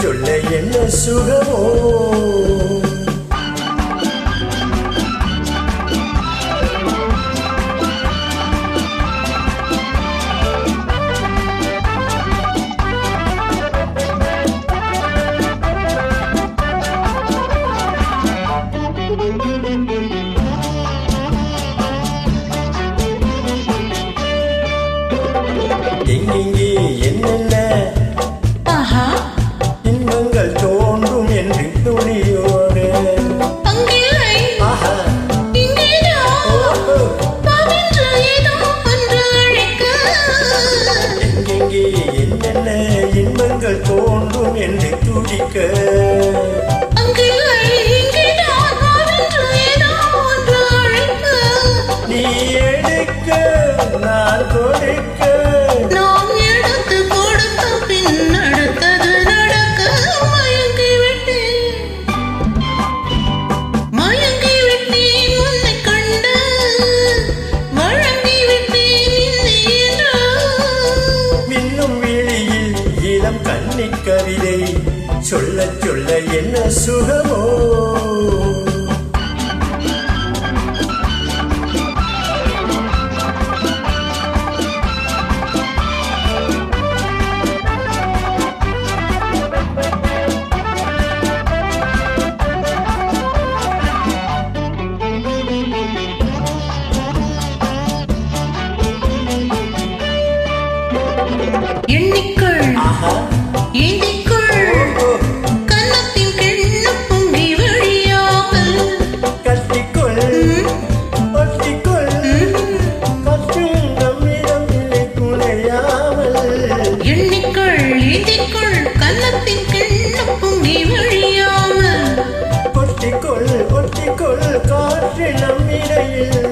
சொல்ல என்ன சுகமோ எங்கெங்கே என்னென்ன இன்பங்கள் தோன்றும் என்று துணியோடு எங்கெங்கே என்னென்ன இன்பங்கள் தோன்றும் என்று துடிக்க நீ எடுக்க நான் கொடுக்க கவிதை சொல்ல சொல்ல என்ன சுகமோ எண்ணிக்கொள் கன்னத்தின் கிண்ணம் பொங்கி வழியாமல் கட்டிக்கொள் ஒட்டிக்கொள் கற்றும் நம்மிடம் இல்லை குறையாமல் எண்ணிக்கொள் ஏந்திக்கொள் கன்னத்தின் கிண்ணம் பொங்கி வழியாமல் ஒட்டிக்கொள் ஒட்டிக்கொள் காற்று நம்மிடையில்